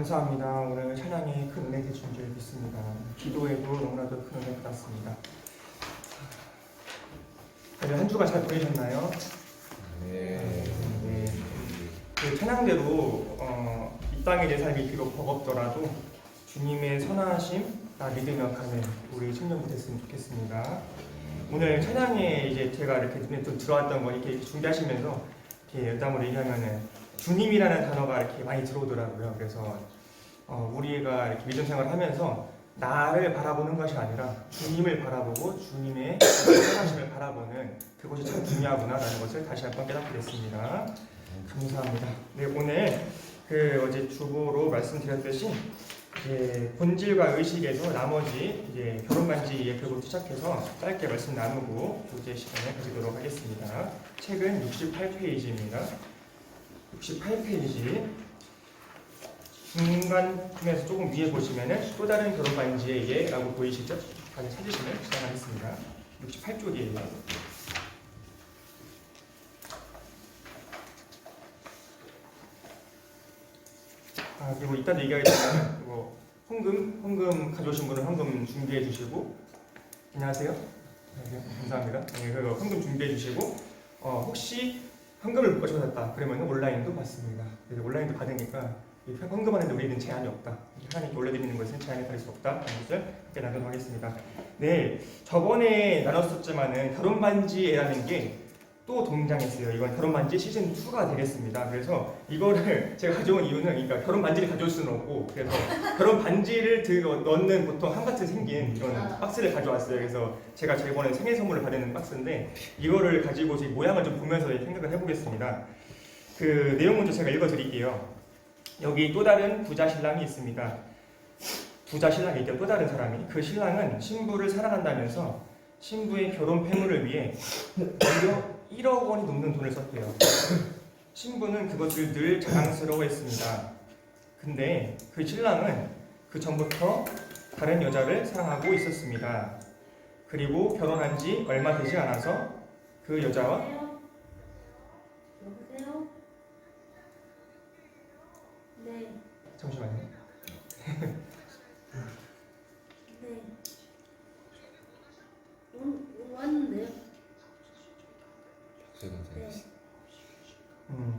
감사합니다. 오늘 찬양에 큰 은혜 되신 줄 믿습니다. 기도에도 너무나도 큰 은혜 받았습니다. 다들 한 주간 잘 보내셨나요? 네. 네. 그 찬양대로 이 땅에 내 삶이 비록 버겁더라도 주님의 선하심 나 믿으며 가는 우리 청년부 됐으면 좋겠습니다. 오늘 찬양에 이제 제가 이렇게 눈에 좀 들어왔던 거 이렇게 준비하시면서 이렇게 여담으로 얘기하면은 주님이라는 단어가 이렇게 많이 들어오더라고요. 그래서 우리가 이렇게 믿음 생활을 하면서 나를 바라보는 것이 아니라 주님을 바라보고 주님의 선하심을 바라보는 그것이 참 중요하구나라는 것을 다시 한번 깨닫게 됐습니다. 감사합니다. 네, 오늘 어제 주보로 말씀드렸듯이 이제 본질과 의식에서 나머지 이제 결혼 반지의 그것부터 시작해서 짧게 말씀 나누고 교제 시간을 가지도록 하겠습니다. 책은 68페이지입니다. 68페이지 중간쯤에서 조금 위에 보시면은 또 다른 결혼 반지의 예라고 보이시죠? 다시 찾으시면 시작하겠습니다. 68쪽이에요. 그리고 이따 얘기하게 되면 헌금 가져오신 분은 헌금 준비해 주시고, 안녕하세요. 감사합니다. 네, 헌금 준비해 주시고, 혹시 헌금을 못 가져왔다 그러면 온라인도 받습니다. 그래서 온라인도 받으니까 헌금하는데 우리는 제한이 없다. 하나님께 올려드리는 것은 제한이 될 수 없다라는 것을 함께 나누도록 하겠습니다. 네, 저번에 나눴었지만은 결혼 반지라는 게 또 등장했어요. 이건 결혼 반지 시즌 2가 되겠습니다. 그래서 이거를 제가 가져온 이유는, 그러니까 결혼 반지를 가져올 수는 없고, 그래서 결혼 반지를 넣는 보통 한같이 생긴 이런 박스를 가져왔어요. 그래서 제가 이번에 생일 선물을 받는 박스인데 이거를 가지고 제 모양을 좀 보면서 생각을 해보겠습니다. 그 내용 먼저 제가 읽어드릴게요. 여기 또 다른 부자 신랑이 있습니다. 부자 신랑이 있대요. 또 다른 사람이. 그 신랑은 신부를 사랑한다면서 신부의 결혼 폐물을 위해 무려 1억 원이 넘는 돈을 썼대요. 신부는 그것을 늘 자랑스러워했습니다. 근데 그 신랑은 그 전부터 다른 여자를 사랑하고 있었습니다. 그리고 결혼한 지 얼마 되지 않아서 그 여자와 여보세요? 네. 잠시만요. 네. 왔는데요? 네.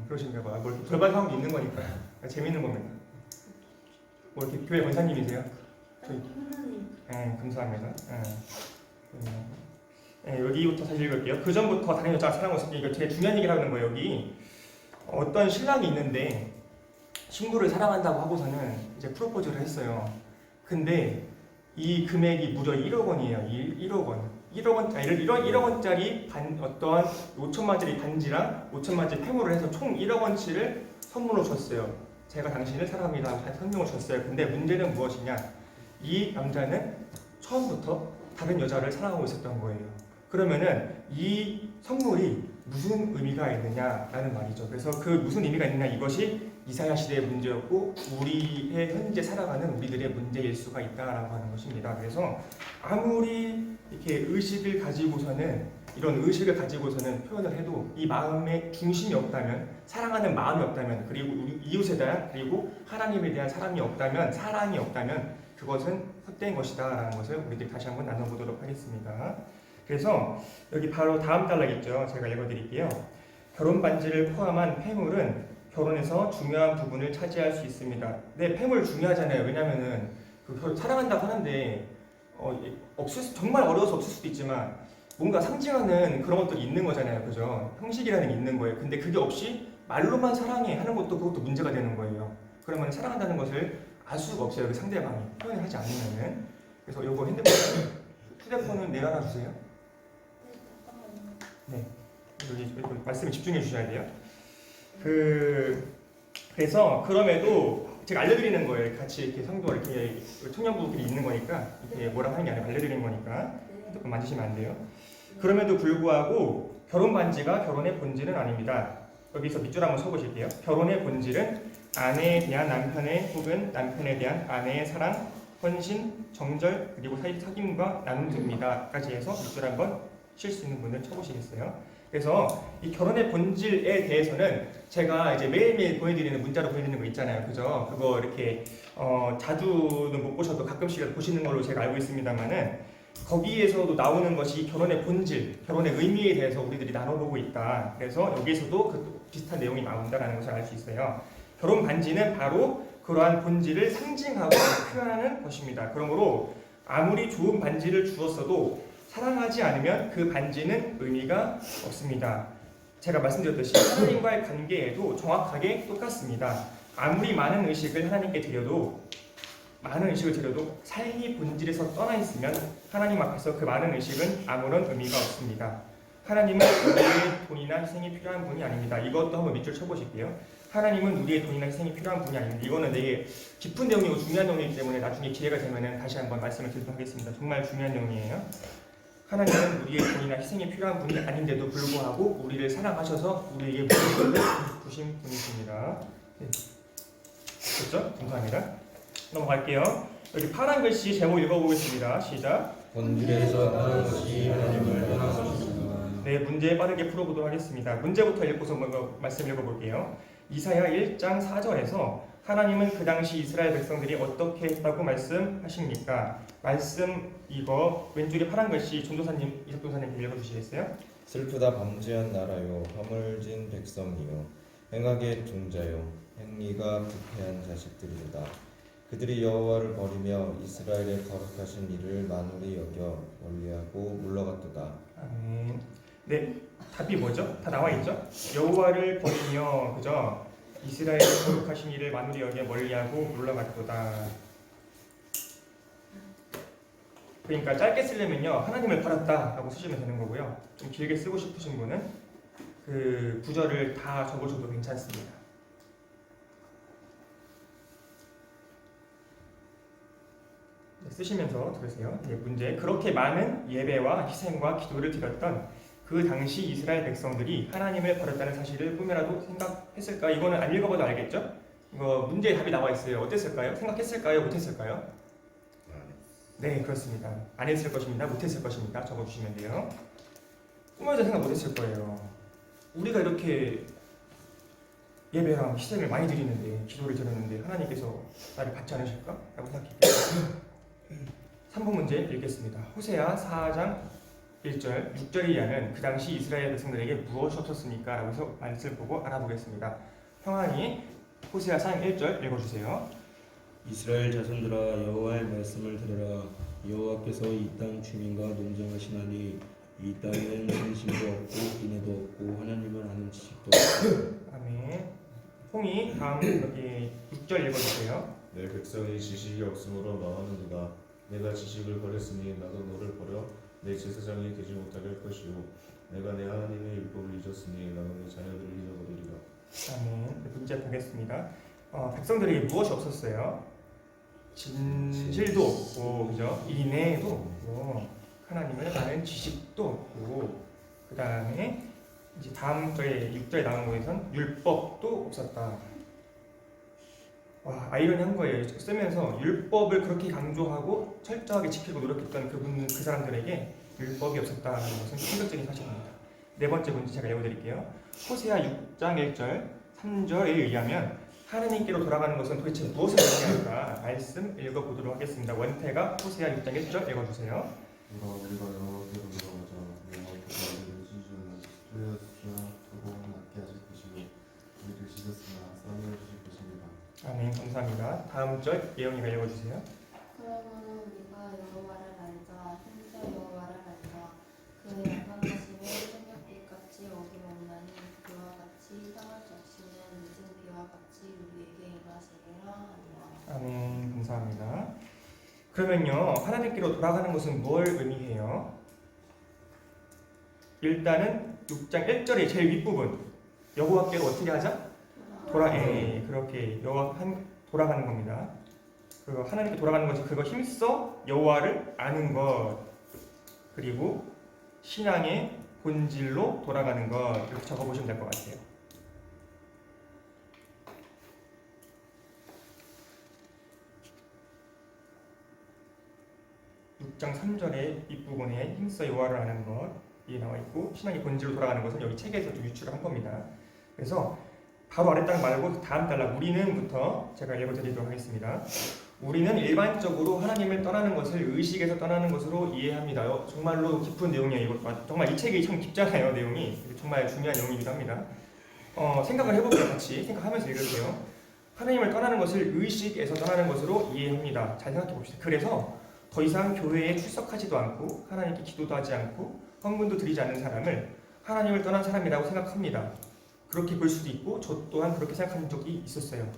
그러신가 봐요. 뭐 이렇게 돌발 상황도 있는 거니까 재밌는 겁니다. 뭐 이렇게 교회 원사님이세요? 저희. 하나님. 네, 감사합니다. 여기부터 다시 읽을게요. 그 전부터 다른 여자가 사랑하고 있었기, 이거 되게 중요한 얘기를 하는 거예요. 여기 어떤 신랑이 있는데 신부를 사랑한다고 하고서는 이제 프로포즈를 했어요. 근데 이 금액이 무려 1억 원이에요. 1억 원. 1억 원짜리 어떠한 5천만짜리 반지랑 5천만짜리 폐물을 해서 총 1억 원치를 선물로 줬어요. 제가 당신을 사랑합니다. 선물을 줬어요. 근데 문제는 무엇이냐? 이 남자는 처음부터 다른 여자를 사랑하고 있었던 거예요. 그러면은 이 선물이 무슨 의미가 있느냐라는 말이죠. 그래서 그 무슨 의미가 있느냐, 이것이 이사야 시대의 문제였고 우리의 현재 살아가는 우리들의 문제일 수가 있다라고 하는 것입니다. 그래서 아무리 이렇게 의식을 가지고서는 표현을 해도 이 마음의 중심이 없다면, 사랑하는 마음이 없다면, 그리고 우리 이웃에 대한, 그리고 하나님에 대한 사랑이 없다면 그것은 헛된 것이다라는 것을 우리들 다시 한번 나눠보도록 하겠습니다. 그래서 여기 바로 다음 단락 있죠. 제가 읽어드릴게요. 결혼 반지를 포함한 폐물은 결혼에서 중요한 부분을 차지할 수 있습니다. 네, 폐물 중요하잖아요. 왜냐면은 사랑한다고 하는데 정말 어려워서 없을 수도 있지만 뭔가 상징하는 그런 것들이 있는 거잖아요. 그죠? 형식이라는 게 있는 거예요. 근데 그게 없이 말로만 사랑해 하는 것도 그것도 문제가 되는 거예요. 그러면 사랑한다는 것을 알 수가 없어요. 그 상대방이 표현을 하지 않으면은. 그래서 이거 휴대폰은 내려놔 주세요. 네, 여기 말씀에 집중해 주셔야 돼요. 그래서 그럼에도 제가 알려드리는 거예요. 같이 이렇게 성도 이렇게 청년부들이 있는 거니까 이렇게 뭐라고 하는 게 아니라 알려드리는 거니까 핸드폰 만지시면 안 돼요. 그럼에도 불구하고 결혼 반지가 결혼의 본질은 아닙니다. 여기서 밑줄 한번 쳐보실게요. 결혼의 본질은 아내에 대한 남편의 혹은 남편에 대한 아내의 사랑, 헌신, 정절, 그리고 사귐과 나눔입니다. 까지 해서 밑줄 한번 칠 수 있는 분들 쳐보시겠어요? 그래서 이 결혼의 본질에 대해서는 제가 이제 매일매일 보여드리는 문자로 보여드리는 거 있잖아요. 그죠? 그거 이렇게 자주는 못 보셔도 가끔씩 보시는 걸로 제가 알고 있습니다만은 거기에서도 나오는 것이 결혼의 본질, 결혼의 의미에 대해서 우리들이 나눠보고 있다. 그래서 여기에서도 그 비슷한 내용이 나온다라는 것을 알 수 있어요. 결혼 반지는 바로 그러한 본질을 상징하고 표현하는 것입니다. 그러므로 아무리 좋은 반지를 주었어도 사랑하지 않으면 그 반지는 의미가 없습니다. 제가 말씀드렸듯이 하나님과의 관계에도 정확하게 똑같습니다. 아무리 많은 의식을 하나님께 드려도 삶이 본질에서 떠나 있으면 하나님 앞에서 그 많은 의식은 아무런 의미가 없습니다. 하나님은 우리의 돈이나 희생이 필요한 분이 아닙니다. 이것도 한번 밑줄 쳐보실게요. 하나님은 우리의 돈이나 희생이 필요한 분이 아닙니다. 이거는 되게 깊은 내용이고 중요한 내용이기 때문에 나중에 기회가 되면 다시 한번 말씀을 드리도록 하겠습니다. 정말 중요한 내용이에요. 하나님은 우리의 돈이나 희생이 필요한 분이 아닌데도 불구하고 우리를 사랑하셔서 우리에게 모든 것을 주신 분이십니다. 네. 됐죠? 감사합니다. 넘어갈게요. 여기 파란 글씨 제목 읽어보겠습니다. 시작. 본질에서 나는 것이 하나님을 떠난 것이다. 네, 문제 빠르게 풀어보도록 하겠습니다. 문제부터 읽고서 말씀 읽어볼게요. 이사야 1장 4절에서 하나님은 그 당시 이스라엘 백성들이 어떻게 했다고 말씀하십니까? 말씀 이거 왼쪽에 파란 글씨 전도사님 이석도사님 읽어주시겠어요? 슬프다 범죄한 나라요 허물진 백성이요 행악의 종자요 행위가 부패한 자식들이로다. 그들이 여호와를 버리며 이스라엘의 거룩하신 이를 만홀히 여겨 멀리하고 물러갔도다. 아멘. 네, 답이 뭐죠? 다 나와 있죠? 여호와를 버리며 그죠? 이스라엘의 거룩하신 이를 만홀히 여겨 멀리하고 물러갔도다. 그러니까 짧게 쓰려면요 하나님을 버렸다라고 쓰시면 되는 거고요. 좀 길게 쓰고 싶으신 분은 그 구절을 다 적으셔도 괜찮습니다. 네, 쓰시면서 들으세요. 네, 문제. 그렇게 많은 예배와 희생과 기도를 드렸던 그 당시 이스라엘 백성들이 하나님을 버렸다는 사실을 꿈이라도 생각했을까? 이거는 안 읽어봐도 알겠죠? 이거 문제에 답이 나와 있어요. 어땠을까요? 생각했을까요? 못했을까요? 네, 그렇습니다. 안 했을 것입니다. 못했을 것입니다. 적어주시면 돼요. 꿈에도 생각 못했을 거예요. 우리가 이렇게 예배랑 희생을 많이 드리는데, 기도를 드렸는데 하나님께서 나를 받지 않으실까? 라고 생각했겠죠. 3번 문제 읽겠습니다. 호세아 4장 1절, 6절 이하는 그 당시 이스라엘 백성들에게 무엇이 없었습니까? 라고 해서 말씀을 보고 알아보겠습니다. 평안히 호세아 4장 1절 읽어주세요. 이스라엘 자손들아 여호와의 말씀을 들으라. 여호와께서 이 땅 주민과 논쟁하시나니 이 땅에는 신심도 없고 인애도 없고 하나님을 아는 지식도 없고. 아멘. 홍이 다음 여기 6절 읽어주세요. 내 백성이 지식이 없으므로 망하는도다. 내가 지식을 버렸으니 나도 너를 버려 내 제사장이 되지 못하게 할 것이요 내가 내 하나님의 율법을 잊었으니 나도 내 자녀들을 잊어버리리라. 아멘. 문제 보겠습니다. 백성들에게 무엇이 없었어요? 진실도 없고, 그죠? 인애도 없고, 하나님을 아는 지식도 없고, 그 다음에 이제 다음 절에 6절에 나온 거에선 율법도 없었다. 와, 아이러니한 거예요. 쓰면서 율법을 그렇게 강조하고 철저하게 지키고 노력했던 그 사람들에게 율법이 없었다는 것은 충격적인 사실입니다. 네 번째 문제 제가 읽어드릴게요. 호세아 6장 1절, 3절에 의하면 하나님께로 돌아가는 것은 도대체 무엇을 의미할까? 말씀 읽어보도록 하겠습니다. 원태가 호세아 6장 1절 읽어주세요. 우리가 여호와께로 돌아가자. 여호와께서 우리를 찢으시는 찢으시나 두고 낫게 하실 것이요 우리를 찢었으나 싸매어 주실 것입니다. 아멘. 감사합니다. 다음 절 예언이가 읽어주세요. 그러므로 우리가 여호와를 알자. 힘써 여호와를 알자. 그의 약함하심에 새벽빛같이 어김없나니 그와 같이 땅을 적시는 늦은 비와 같이 우리에게 임하시리라 하니라. 아멘. 감사합니다. 그러면요 하나님께로 돌아가는 것은 뭘 의미해요? 일단은 6장 1절의 제일 윗부분 여호와께로 어떻게 하자? 그렇게 돌아가는 겁니다. 그리고 하나님께 돌아가는 것이 그거 힘써 여호와를 아는 것, 그리고 신앙의 본질로 돌아가는 것, 이렇게 적어보시면 될 것 같아요. (6장 3절의) 윗부분에 힘써 여호와를 아는 것, 나와 있고 신앙의 본질로 돌아가는 것은 여기 책에서 좀 유추를 한 겁니다. 그래서 바로 아래 딱 말고 다음 단락 우리는부터 제가 읽어드리도록 하겠습니다. 우리는 일반적으로 하나님을 떠나는 것을 의식에서 떠나는 것으로 이해합니다요. 정말로 깊은 내용이에요. 이거 정말 이 책이 참 깊잖아요. 내용이 정말 중요한 내용이기도 합니다. 생각을 해볼게요. 같이 생각하면서 읽을게요. 하나님을 떠나는 것을 의식에서 떠나는 것으로 이해합니다. 잘 생각해 봅시다. 그래서 더 이상 교회에 출석하지도 않고 하나님께 기도도 하지 않고 헌금도 드리지 않는 사람을 하나님을 떠난 사람이라고 생각합니다. 그렇게 볼 수도 있고 저 또한 그렇게 생각한 적이 있었어요.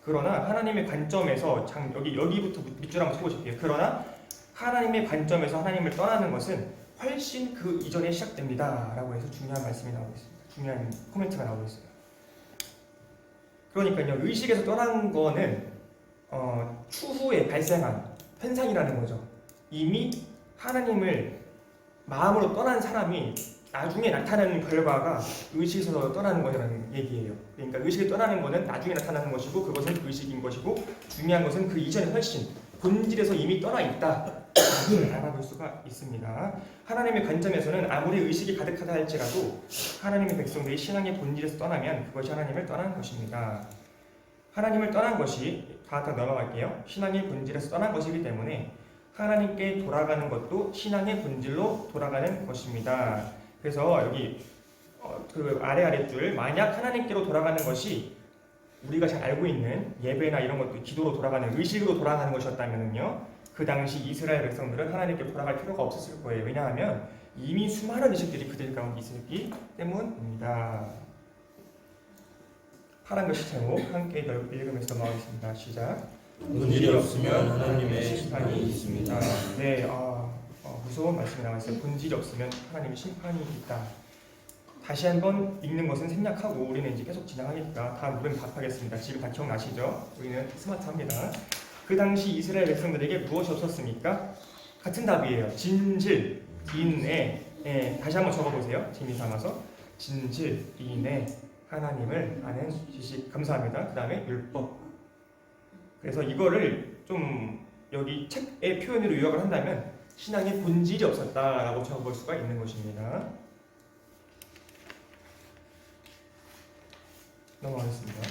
그러나 하나님의 관점에서 여기부터 밑줄 한번 쳐보실게요. 그러나 하나님의 관점에서 하나님을 떠나는 것은 훨씬 그 이전에 시작됩니다. 라고 해서 중요한 말씀이 나오고 있습니다. 중요한 코멘트가 나오고 있어요. 그러니까요. 의식에서 떠난 거는 추후에 발생한 현상이라는 거죠. 이미 하나님을 마음으로 떠난 사람이 나중에 나타나는 결과가 의식에서 떠나는 거라는 얘기예요. 그러니까 의식에 떠나는 거는 나중에 나타나는 것이고 그것은 의식인 것이고 중요한 것은 그 이전에 훨씬 본질에서 이미 떠나 있다. 이걸 알아볼 수가 있습니다. 하나님의 관점에서는 아무리 의식이 가득하다 할지라도 하나님의 백성들이 신앙의 본질에서 떠나면 그것이 하나님을 떠난 것입니다. 하나님을 떠난 것이 다 넘어갈게요. 신앙의 본질에서 떠난 것이기 때문에 하나님께 돌아가는 것도 신앙의 본질로 돌아가는 것입니다. 그래서 여기 그 아래줄 만약 하나님께로 돌아가는 것이 우리가 잘 알고 있는 예배나 이런 것도 기도로 돌아가는 의식으로 돌아가는 것이었다면요 그 당시 이스라엘 백성들은 하나님께 돌아갈 필요가 없었을 거예요. 왜냐하면 이미 수많은 의식들이 그들 가운데 있었기 때문입니다. 파란 글씨 제목 함께 읽으면서 넘어가겠습니다. 시작. 본질이 없으면 하나님의 심판이 있습니다. 네, 무서운 말씀이 나와 있어요. 본질이 없으면 하나님의 심판이 있다. 다시 한번 읽는 것은 생략하고 우리는 이제 계속 진행하니까 다음 부분 답하겠습니다. 지금 다 기억나시죠? 우리는 스마트합니다. 그 당시 이스라엘 백성들에게 무엇이 없었습니까? 같은 답이에요. 진실, 인애. 다시 한번 적어보세요. 재미 삼아서 진실, 인애, 하나님을 아는 지식. 감사합니다. 그 다음에 율법. 그래서 이거를 좀 여기 책의 표현으로 요약을 한다면 신앙의 본질이 없었다라고 적어볼 수가 있는 것입니다. 넘어가겠습니다.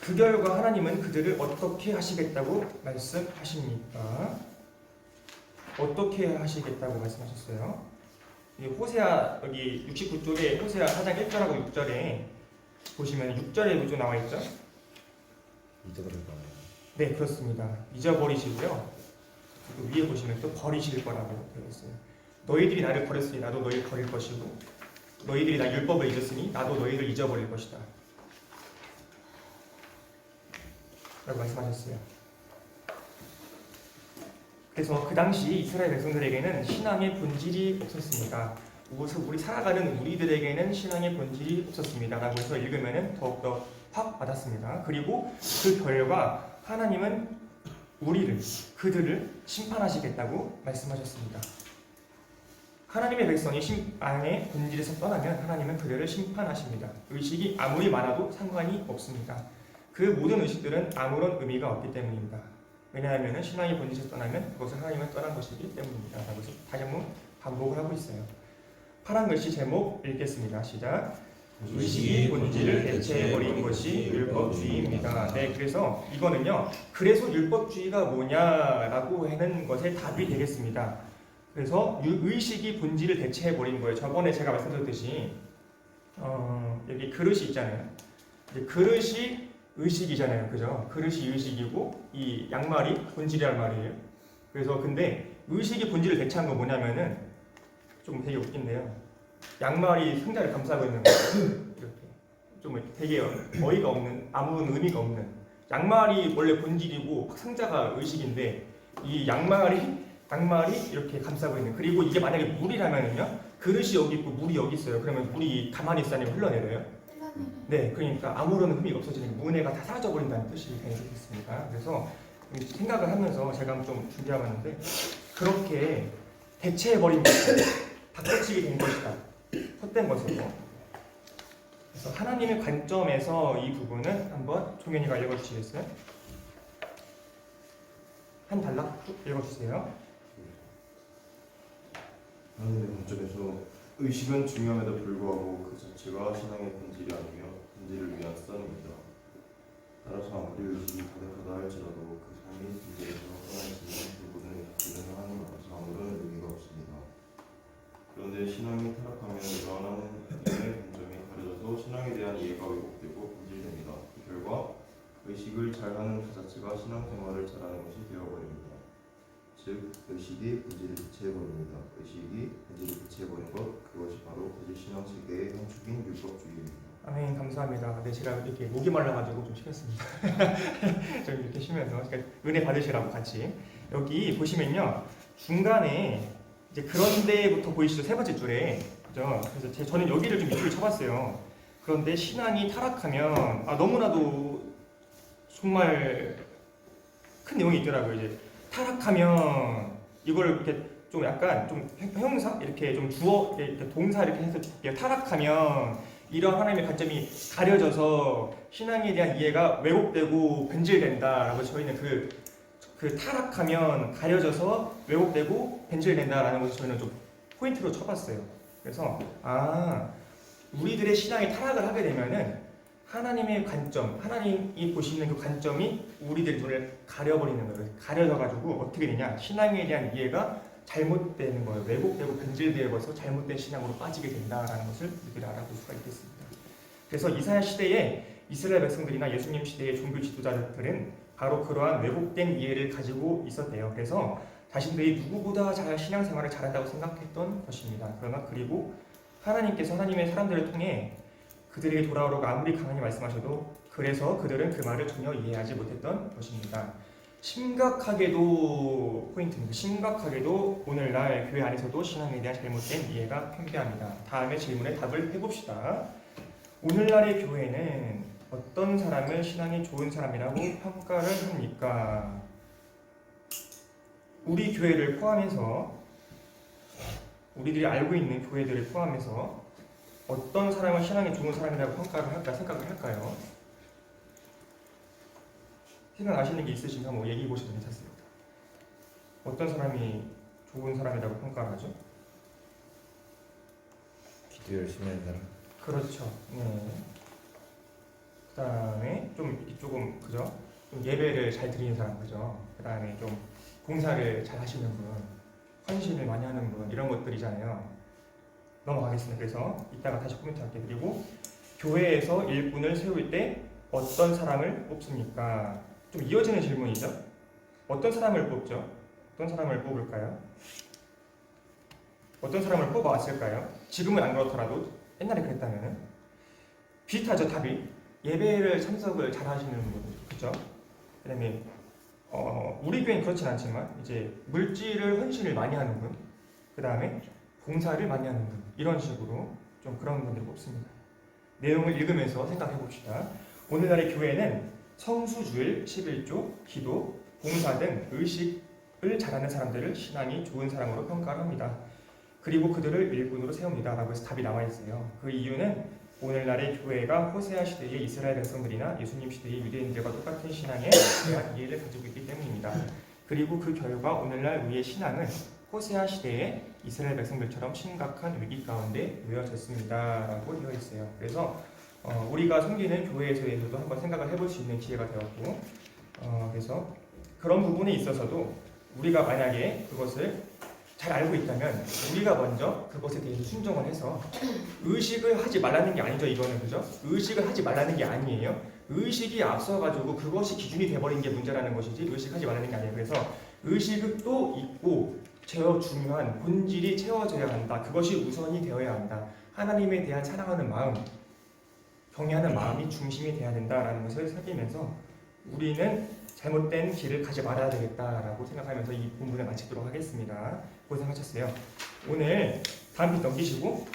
그 결과 하나님은 그들을 어떻게 하시겠다고 말씀하십니까? 어떻게 하시겠다고 말씀하셨어요? 호세아 여기 69쪽에 호세아 4장 1절하고 6절에 보시면 6절에 좀 나와 있죠? 잊어버릴 거예요. 네, 그렇습니다. 잊어버리시고요. 그리고 위에 보시면 또 버리실 거라고 되어 있어요. 너희들이 나를 버렸으니 나도 너희를 버릴 것이고 너희들이 나 율법을 잊었으니 나도 너희를 잊어버릴 것이다. 라고 말씀하셨어요. 그래서 그 당시 이스라엘 백성들에게는 신앙의 본질이 없었습니다. 우리 살아가는 우리들에게는 신앙의 본질이 없었습니다. 라고 해서 읽으면 더욱더 확 와닿습니다. 그리고 그 결과 하나님은 그들을 심판하시겠다고 말씀하셨습니다. 하나님의 백성이 신앙의 본질에서 떠나면 하나님은 그들을 심판하십니다. 의식이 아무리 많아도 상관이 없습니다. 그 모든 의식들은 아무런 의미가 없기 때문입니다. 왜냐하면 신앙의 본질에서 떠나면 그것은 하나님을 떠난 것이기 때문입니다. 라고 해서 다시 한번 반복을 하고 있어요. 파란 글씨 제목 읽겠습니다. 시작. 의식이 본질을 대체해버린 것이 율법주의입니다. 네, 그래서 이거는요. 그래서 율법주의가 뭐냐라고 하는 것에 답이 되겠습니다. 그래서 의식이 본질을 대체해버린 거예요. 저번에 제가 말씀드렸듯이 여기 그릇이 있잖아요. 그릇이 의식이잖아요. 그죠? 그릇이 의식이고 이 양말이 본질이란 말이에요. 그래서 근데 의식이 본질을 대체한 건 뭐냐면은 좀 되게 웃긴데요. 양말이 상자를 감싸고 있는 거예요. 이렇게 좀 되게 어이가 없는 아무런 의미가 없는 양말이 원래 본질이고 상자가 의식인데 이 양말이 이렇게 감싸고 있는 그리고 이게 만약에 물이라면은요 그릇이 여기 있고 물이 여기 있어요. 그러면 물이 가만히 있어 아니면 흘러내려요? 네, 그러니까 아무런 의미가 없어지는 문해가 다 사라져버린다는 뜻이 되겠습니다. 그래서 생각을 하면서 제가 좀 준비해봤는데 그렇게 대체해버린 것이 바꿔치기 된 것이다. 헛된 것이고 그래서 하나님의 관점에서 이 부분은 한번 종현이가 읽어주시겠어요? 한 단락 쭉 읽어주세요. 하나님의 관점에서 의식은 중요함에도 불구하고 그 자체가 신앙의 본질이 아니며 본질을 위한 수단입니다. 따라서 아무리 의식이 가득하다 할지라도 그 삶이 본질에서 떠나있으면 그분은 이는 하나님 앞에서 아무런 의미가 없습니다. 그런데 신앙이 타락하면 이러한 하나님의 관점이 가려져서 신앙에 대한 이해가 왜곡되고 본질됩니다. 그 결과 의식을 잘하는 그 자체가 신앙생활을 잘하는 것이 되어버립니다. 즉 의식이 본질을 대체해버립니다. 의식이 본질을 대체해버린 것, 그것이 바로 거짓 신앙세계의 한 축인 율법주의입니다. 아멘. 감사합니다. 네, 제가 이렇게 목이 말라가지고 좀 쉬겠습니다. 좀 이렇게 쉬면서 그러니까 은혜 받으시라고 같이. 여기 보시면요 중간에 이제 그런데부터 보이시죠? 세 번째 줄에, 그죠? 그래서 저는 여기를 좀 밑줄 쳐봤어요. 그런데 신앙이 타락하면 너무나도 정말 큰 내용이 있더라고요. 이제 타락하면 이걸 이렇게 좀 약간 좀 형용사 이렇게 좀 주어 이렇게 동사 이렇게 해서 줄게요. 타락하면 이런 하나님의 관점이 가려져서 신앙에 대한 이해가 왜곡되고 변질된다라고 저희는 그 타락하면 가려져서 왜곡되고 변질된다라는 것을 저희는 좀 포인트로 쳐봤어요. 그래서 우리들의 신앙이 타락을 하게 되면은 하나님의 관점, 하나님이 보시는 그 관점이 우리들의 눈을 가려버리는 거예요. 가려져가지고 어떻게 되냐? 신앙에 대한 이해가 잘못되는 거예요. 왜곡되고 변질되어서 잘못된 신앙으로 빠지게 된다라는 것을 우리들이 알아볼 수가 있겠습니다. 그래서 이사야 시대에 이스라엘 백성들이나 예수님 시대의 종교 지도자들은 바로 그러한 왜곡된 이해를 가지고 있었대요. 그래서 자신들이 누구보다 잘 신앙생활을 잘한다고 생각했던 것입니다. 그러나 그리고 하나님께서 하나님의 사람들을 통해 그들에게 돌아오라고 아무리 강하게 말씀하셔도 그래서 그들은 그 말을 전혀 이해하지 못했던 것입니다. 심각하게도 포인트입니다. 심각하게도 오늘날 교회 안에서도 신앙에 대한 잘못된 이해가 팽배합니다. 다음에 질문에 답을 해봅시다. 오늘날의 교회는 어떤 사람을 신앙이 좋은 사람이라고 평가를 합니까? 우리 교회를 포함해서 우리들이 알고 있는 교회들을 포함해서 어떤 사람을 신앙이 좋은 사람이라고 평가를 할까 생각을 할까요? 생각나시는 게 있으시면 한번 얘기해 보셔도 괜찮습니다. 어떤 사람이 좋은 사람이라고 평가를 하죠? 기도 열심히 하는 사람. 그렇죠. 네. 그다음에 좀 조금 그죠? 좀 예배를 잘 드리는 사람 그죠? 그다음에 좀 봉사를 잘 하시는 분, 헌신을 많이 하는 분 이런 것들이잖아요. 넘어가겠습니다. 그래서 이따가 다시 코멘트 할게요. 그리고 교회에서 일꾼을 세울 때 어떤 사람을 뽑습니까? 좀 이어지는 질문이죠. 어떤 사람을 뽑죠? 어떤 사람을 뽑을까요? 어떤 사람을 뽑아왔을까요? 지금은 안 그렇더라도 옛날에 그랬다면 비슷하죠. 답이 예배를 참석을 잘 하시는 분, 그렇죠? 그다음에 우리 교회는 그렇진 않지만 이제 물질을 헌신을 많이 하는 분, 그다음에 봉사를 많이 하는 분 이런 식으로 좀 그런 분들을 뽑습니다. 내용을 읽으면서 생각해 봅시다. 오늘날의 교회는 성수주일, 11조, 기도, 봉사 등 의식을 잘하는 사람들을 신앙이 좋은 사람으로 평가를 합니다. 그리고 그들을 일꾼으로 세웁니다. 라고 해서 답이 나와 있어요. 그 이유는 오늘날의 교회가 호세아 시대의 이스라엘 백성들이나 예수님 시대의 유대인들과 똑같은 신앙에 대한 이해를 가지고 있기 때문입니다. 그리고 그 결과 오늘날 우리의 신앙은 호세아 시대의 이스라엘 백성들처럼 심각한 위기 가운데 놓여졌습니다. 라고 되어 있어요. 그래서 우리가 섬기는 교회에서도 한번 생각을 해볼 수 있는 기회가 되었고 그래서 그런 부분에 있어서도 우리가 만약에 그것을 잘 알고 있다면 우리가 먼저 그것에 대해서 순종을 해서 의식을 하지 말라는 게 아니죠. 이거는 그죠? 의식을 하지 말라는 게 아니에요. 의식이 앞서가지고 그것이 기준이 돼버린 게 문제라는 것이지 의식하지 말라는 게 아니에요. 그래서 의식도 있고 중요한 본질이 채워져야 한다. 그것이 우선이 되어야 한다. 하나님에 대한 사랑하는 마음, 경외하는 마음이 중심이 돼야 된다라는 것을 살피면서 우리는 잘못된 길을 가지 말아야 되겠다라고 생각하면서 이 본문을 마치도록 하겠습니다. 고생하셨어요. 오늘 다음 편 넘기시고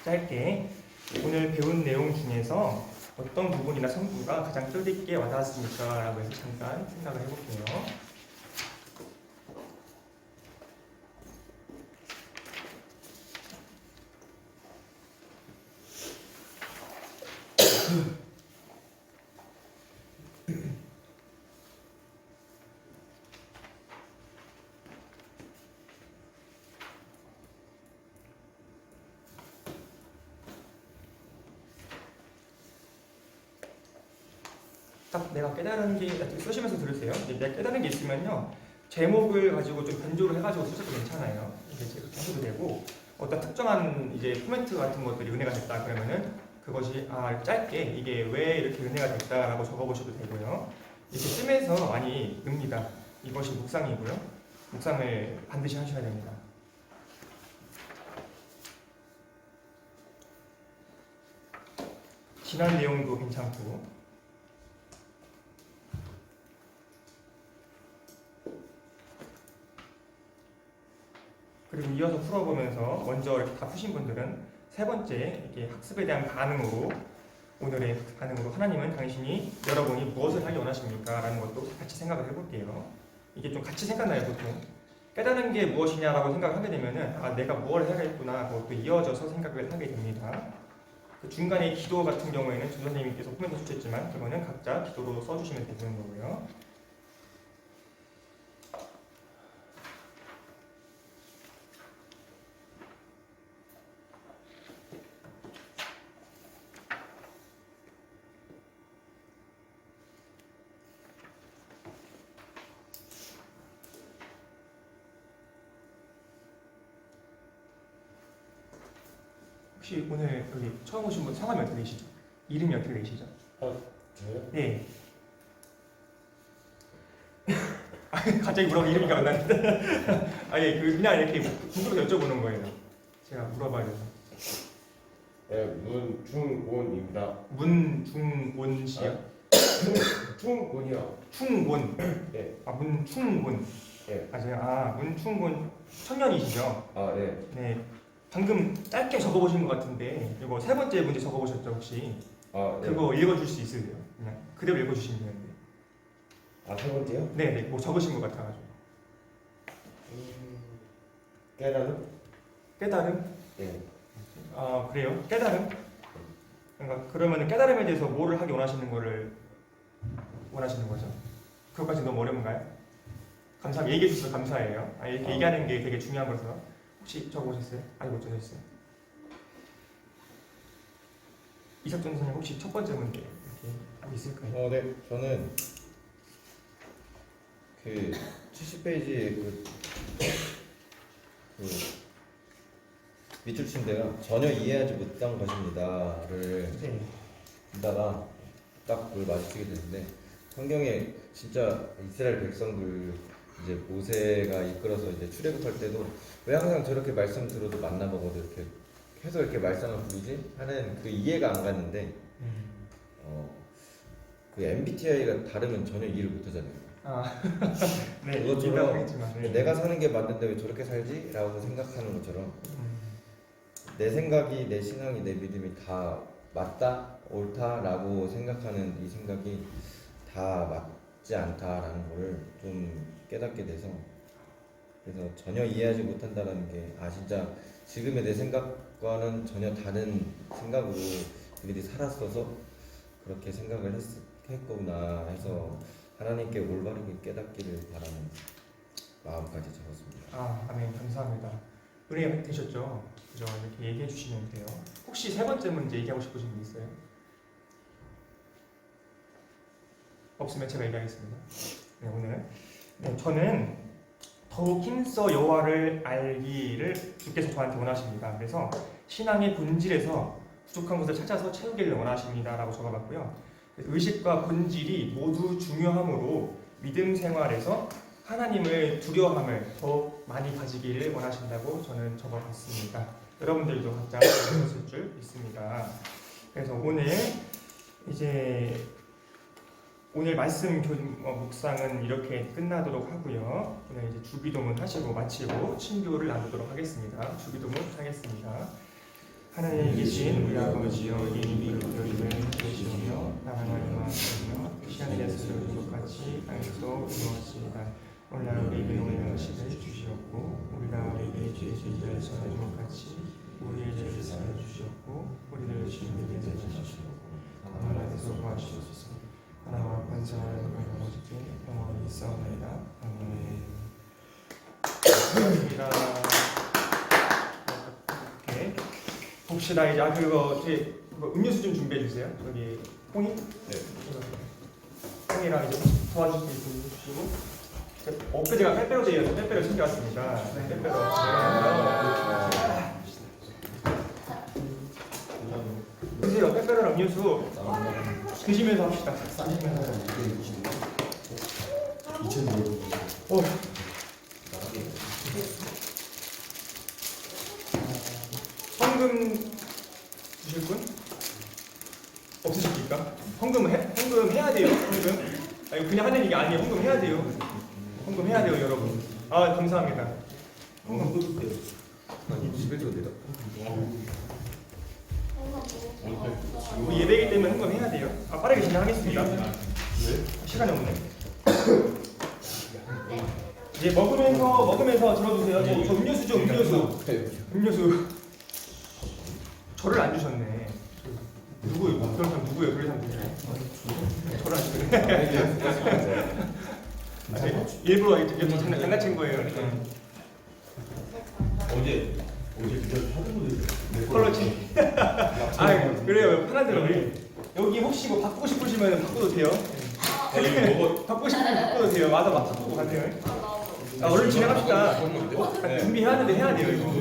짧게 오늘 배운 내용 중에서 어떤 부분이나 성구가 가장 뜻있게 와닿았습니까? 라고 해서 잠깐 생각을 해볼게요. 딱 내가 깨달은 게 쓰시면서 들으세요. 이제 내가 깨달은 게 있으면요 제목을 가지고 좀 변조를 해가지고 쓰셔도 괜찮아요. 이게 그렇게 하셔도 되고 어떤 특정한 이제 코멘트 같은 것들이 은혜가 됐다 그러면은 그것이 짧게 이게 왜 이렇게 은혜가 됐다라고 적어보셔도 되고요. 이렇게 쓰면서 많이 늡니다. 이것이 묵상이고요. 묵상을 반드시 하셔야 됩니다. 지난 내용도 괜찮고 그리고 이어서 풀어보면서 먼저 이렇게 다 푸신 분들은 세 번째 이렇게 학습에 대한 반응으로 오늘의 반응으로 하나님은 당신이 여러분이 무엇을 하기 원하십니까? 라는 것도 같이 생각을 해볼게요. 이게 좀 같이 생각나요 보통. 깨달은 게 무엇이냐라고 생각을 하게 되면은 내가 뭘 해야겠구나 하고 또 이어져서 생각을 하게 됩니다. 그 중간에 기도 같은 경우에는 조 선생님께서 코멘트 주셨지만 그거는 각자 기도로 써주시면 되는 거고요. 혹시 오늘 여기 처음 오신 분 성함이 어떻게 되시죠? 이름이 어떻게 되시죠? 저요? 네. 갑자기 물어봐 이름이 안 나는데. 아니 그냥 이렇게 궁금해서 여쭤보는 거예요. 제가 물어봐야 돼서. 네, 문중곤입니다. 문중곤 씨요? 충곤이요. 충곤. 네. 문충곤. 네. 맞아요. 문충곤 청년이시죠? 네. 네. 방금 짧게 적어보신 것 같은데 이거 세 번째 문제 적어보셨죠 혹시? 네. 그거 읽어줄 수 있으세요? 그냥 그대로 읽어주시면 되는데. 세 번째요? 네네. 뭐 적으신 것 같아가지고. 깨달음? 깨달음? 네. 그래요? 깨달음? 그러니까 그러면 깨달음에 대해서 뭐를 하기 원하시는 거죠? 그것까지 너무 어려운가요? 얘기해 주셔서 감사해요. 이렇게 얘기하는 게 되게 중요한 거라서. 혹시 적어보셨어요? 못 적으셨어요? 이삭준 선생님 혹시 첫 번째 문제 이렇게 있을까요? 네. 저는 그 70페이지에 그 밑줄 친 데가 전혀 이해하지 못한 것입니다를 네. 읽다가 딱 그걸 마주치게 되는데 성경에 진짜 이스라엘 백성들 이제 모세가 이끌어서 이제 출애굽할 때도 왜 항상 저렇게 말씀 들어도 만나 먹어도 이렇게 계속 이렇게 말씀을 부르지 하는 그 이해가 안 갔는데 그 MBTI가 다르면 전혀 이해를 못 하잖아요. 네. 그것처럼 하겠지만, 네. 내가 사는 게 맞는데 왜 저렇게 살지? 라고 생각하는 것처럼 내 생각이, 내 신앙이, 내 믿음이 다 맞다, 옳다라고 생각하는 이 생각이 다 맞지 않다라는 거를 좀 깨닫게 돼서 그래서 전혀 이해하지 못한다라는 게 진짜 지금의 내 생각과는 전혀 다른 생각으로 그들이 살았어서 그렇게 생각을 했구나 해서 하나님께 올바르게 깨닫기를 바라는 마음까지 적었습니다. 아멘. 감사합니다. 은혜 되셨죠? 그죠? 이렇게 얘기해 주시면 돼요. 혹시 세 번째 문제 얘기하고 싶으신 분 있어요? 없으면 제가 얘기하겠습니다. 네, 오늘 저는 더욱 힘써 여호와를 알기를 주께서 저한테 원하십니다. 그래서 신앙의 본질에서 부족한 것을 찾아서 채우기를 원하십니다라고 적어봤고요. 의식과 본질이 모두 중요하므로 믿음 생활에서 하나님을 두려워함을 더 많이 가지기를 원하신다고 저는 적어봤습니다. 여러분들도 각자 적으실 줄 믿습니다. 그래서 오늘 말씀 묵상은 이렇게 끝나도록 하고요. 오늘 이제 주기도문 하시고 마치고 친교를 나누도록 하겠습니다. 주기도문 하겠습니다. 하나님에 계신 우리 아버지여 이름이 그리스도를 주시오며 나라를 마시며 시간에 대해서 똑같이 땅에서 이루어지이다. 오늘 우리에게 오늘 음식을 주시옵고 우리가 우리에게 죄 지은 자를 사하는 것 같이 우리의 죄를 사하여 주시옵고 우리를 시험에 들게 하지 마시옵고 다만 악에서 구하시옵소서. 하나와 권세와 영광을 아버지께 영원히 있사옵나이다. 아멘. 감사합니다. 이렇게 봅시다. 이제 그거 음료수 좀 준비해 주세요. 여기 홍이? 네. 형이랑 이제 도와줄 수 있으시고 엊그제가 빼빼로데이여서 빼빼로 챙겨왔습니다. 빼빼로. 드세요. 빼빼로랑 음료수 드시면서 합시다. 헌금 주실 분? 없으십니까? 헌금 해야 돼요. 헌금. 아니, 그냥 하는 얘기 아니에요. 헌금 해야 돼요. 헌금 해야 돼요, 여러분. 아, 감사합니다. 헌금 집에 줘 내가. 우리 예배이기 때문에 헌금 해야 돼요. 아, 빠르게 진행하겠습니다. 시간이 없네. 이제 먹으면서 들어주세요. 저 음료수 좀 음료수. 저를 안 주셨네. 누구요? 그런 사람 누구예요? 그런 사람 누구예요? 저를 안 주셨네. 일부러 이렇게 장난친 거예요. 어제 그저 하던 거들 컬러지. 아 그래요. 편한 대로 여기 혹시 뭐 바꾸고 싶으시면 바꿔도 돼요. 바꾸고 싶으면 바꿔도 돼요. 와서 막 바꾸고 가세요. 아, 얼른 진행합시다. 준비해야 돼요 이거.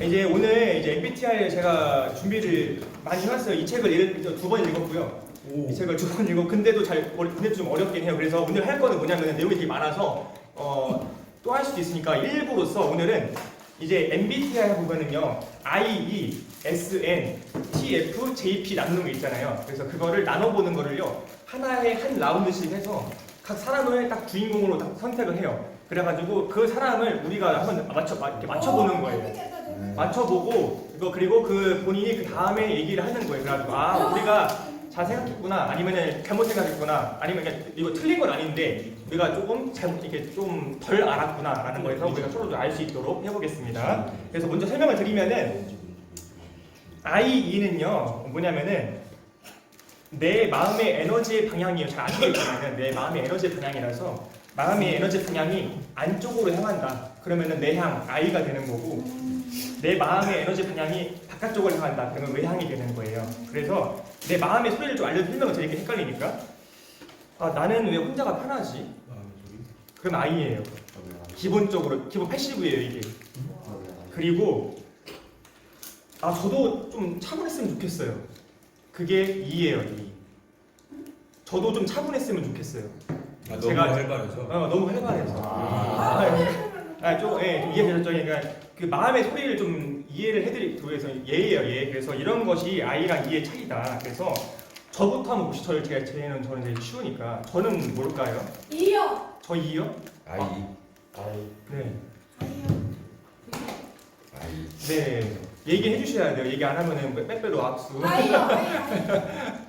이제 오늘 이제 MBTI 제가 준비를 많이 해왔어요. 이 책을 2번 읽었고요. 이 책을 2번 읽고 근데도 좀 어렵긴 해요. 그래서 오늘 할 거는 뭐냐면 내용이 되게 많아서 또 할 수도 있으니까 일부로서 오늘은 이제 MBTI 보면은요 I, E, S, N, T, F, J, P 나누는 게 있잖아요. 그래서 그거를 나눠보는 거를요 하나에 한 라운드씩 해서 각 사람을 딱 주인공으로 딱 선택을 해요. 그래가지고 그 사람을 우리가 한번 맞춰보는 거예요. 맞춰보고 그리고 그 본인이 그 다음에 얘기를 하는 거예요. 그래가지고 아 우리가 잘 생각했구나, 아니면 잘못 생각했구나, 아니면 그냥 이거 틀린 건 아닌데 우리가 조금 이렇게 좀 덜 알았구나라는 거에서 우리가 서로 알 수 있도록 해보겠습니다. 그래서 먼저 설명을 드리면은 I-E는요 뭐냐면은 내 마음의 에너지의 방향이에요. 잘 아시겠지만 내 마음의 에너지의 방향이라서 마음의 에너지 방향이 안쪽으로 향한다. 그러면은 내향 I가 되는 거고 내 마음의 에너지 방향이 바깥쪽으로 향한다. 그러면 외향이 되는 거예요. 그래서 내 마음의 소리를 좀 설명을 드리기 헷갈리니까 아 나는 왜 혼자가 편하지? 그럼 I예요. 기본적으로 기본 패시브예요 이게. 그리고 아 저도 좀 차분했으면 좋겠어요. 그게 E예요. E. 저도 좀 차분했으면 좋겠어요. 너무 활발해서. 너무 활발해서. 좀 이해되셨죠? 그러니까 그 마음의 소리를 좀 이해를 해드리기 위해서 예예요, 예. 그래서 이런 것이 I랑 E의 차이다. 그래서 저부터 한번 혹시 저는 되게 쉬우니까 저는 뭘까요? 이요. 저 E요? 아이. 네. 아이. 네. 얘기해 주셔야 돼요. 얘기 안 하면은 빼빼로 압수. 아이요.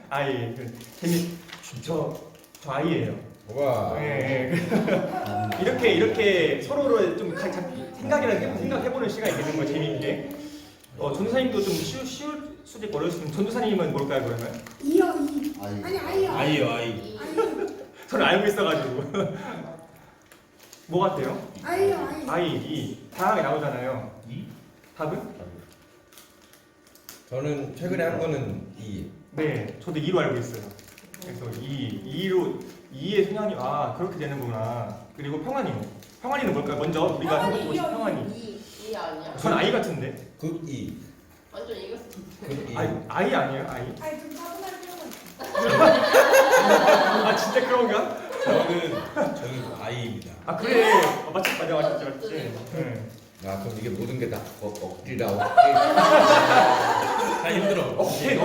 아이. 저 I예요. 와. 네. 이렇게 서로를 좀 생각해보는 시간이 되는 거예요. 재미있게. 전도사님도 좀 쉬울 수도 있고 어려울 수도 있는데 전도사님은 뭘까요 그러면? 이요. 이. 아니 아이요. 아이요 아이. 저는 알고 있어가지고. 뭐 같아요? 아이요. I, E. 다양하게 나오잖아요. 답은? 저는 최근에 한 거는 이. 네, 저도 2로 알고 있어요. 그래서 2의 성향이 그렇게 되는구나. 그리고 평안이는 뭘까요? 먼저 우리가 해보고 싶은 평안이. 이 아니야? 전 I 같은데. 극이. 완전 이거 극이. I 아니에요? I? 아니 좀 차분할 필요가 있어. 아 진짜 그런가? 저는 아이입니다. 그래. 맞지. 네. 아 그럼 이게 모든 게 다 억지라 다 힘들어. 억지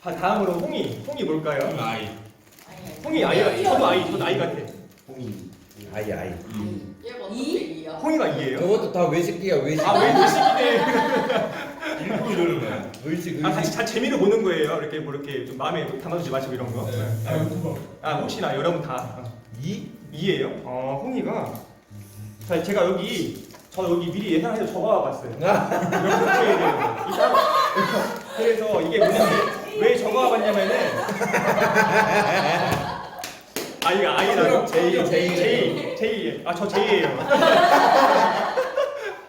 다음으로 홍이 뭘까요? 아이. 홍이 아이. 저도 아이 같아. 아이. 얘가 어떻게 이야? 홍이가 이예요. 그것도 다 외식이야 외식. 왜 의식이네. 일부러 이러는 거야. 의식. 같이 다 재미로 보는 거예요. 이렇게 좀 마음에 담아두지 마시고 이런 거. 혹시나 여러분 다 이예요. 홍이가 제가 여기 미리 예상해서 적어와봤어요. 이렇게 해야 되는 거. 그래서 이게 뭐냐면 왜 적어와봤냐면은 이거 I라고? J. 저 J예요.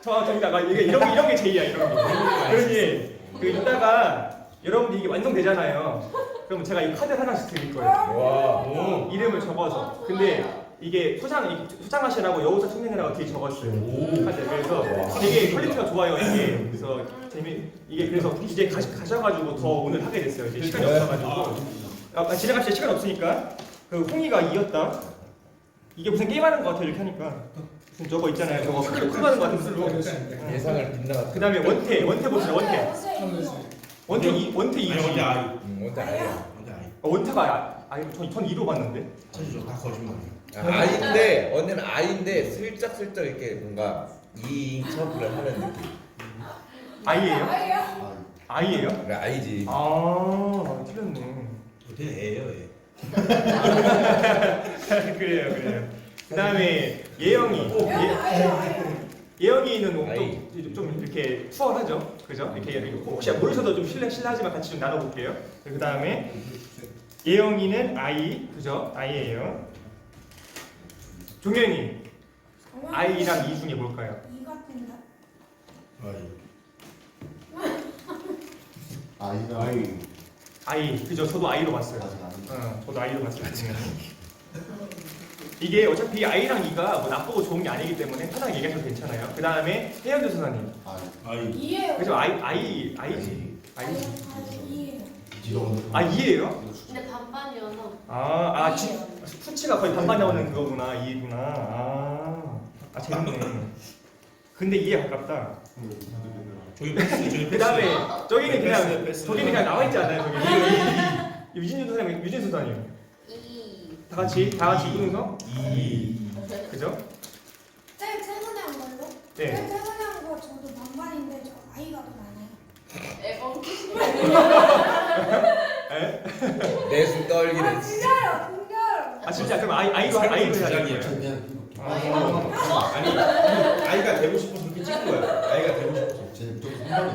저기다가 이런 게 J야 이런 게. 그러니 그 이따가 여러분들 이게 완성되잖아요. 그럼 제가 이 카드 하나씩 드릴 거예요. 와. 이름을 적어서. 근데 이게 소장하시라고 여우사 청년이라고 뒤에 적었어요. 카드. 그래서 되게 퀄리티가 좋아요 이게. 그래서 이게 그래서 이제 가셔가지고 더 오늘 하게 됐어요. 이제 시간이 없어가지고. 진행합시다. 시간 없으니까. 그 홍이가 이었다. 이게 무슨 게임하는 것 같아요 이렇게 하니까. 무슨 저거 있잖아요. 저거 크게 하는 것 같은 술로. 예상을 빗나갔다. 그 다음에 원태 봅시다. 원태. 원태 아니, 원대 2지. 아이. 뭔지 알아요. 원대 아이. 원태가 전 2로 봤는데. 사실 다 거짓말이야. 아이인데 언니는 아이인데 슬쩍슬쩍 이렇게 뭔가 이처럼 하는 느낌. 아이예요? 아이야? 아이예요? 그래 아이지. 아 틀렸네. 어떻게 애예요 애. 그래요. 그 다음에 예영이. 예영이는 아이. 좀 이렇게 수월하죠, 그죠? 이렇게 혹시 모르셔도 좀 실례하지만 같이 좀 나눠볼게요. 그 다음에 예영이는 아이, 그죠? 아이예요. 종현이 아이랑 이 중에 뭘까요? 이 같은데. 아이. 아이가 아이. 아이, 그죠? 저도 아이로 봤어요. 아직 안 저도 아이로 봤어요. 이게 어차피 아이랑 이가 뭐 나쁘고 좋은 게 아니기 때문에 편하게 얘기하셔도 괜찮아요. 그 다음에 혜영 교수님, 아이. 이에요. 그죠? 아이지. 아이지. 이에요. 아 이예요? 근데 반반이어서 수치가 거의 반반 나오는 그거구나. 이구나. 재밌네. 근데 이해 가깝다. 저기 패스. 그 다음에 저기는 그냥 패스. 저기는 그냥 나와 있지 않아요. 저기 유진수 선생님, 이. 다 같이 이동서 이. 그죠? 제일 최근에 한 걸로? 네. 제일 최근에 한 거 저도 반반인데 저 아이가 더 많아요. 앨범 내숭 떨기는. 아 진짜요, 진짜요. 진짜 그럼 아이로 해야 두 돼요. 장이야. 아니 아이가 되고 싶어서 그렇게 찍은 거야. 아이가 되고 싶어서. 제좀 상관이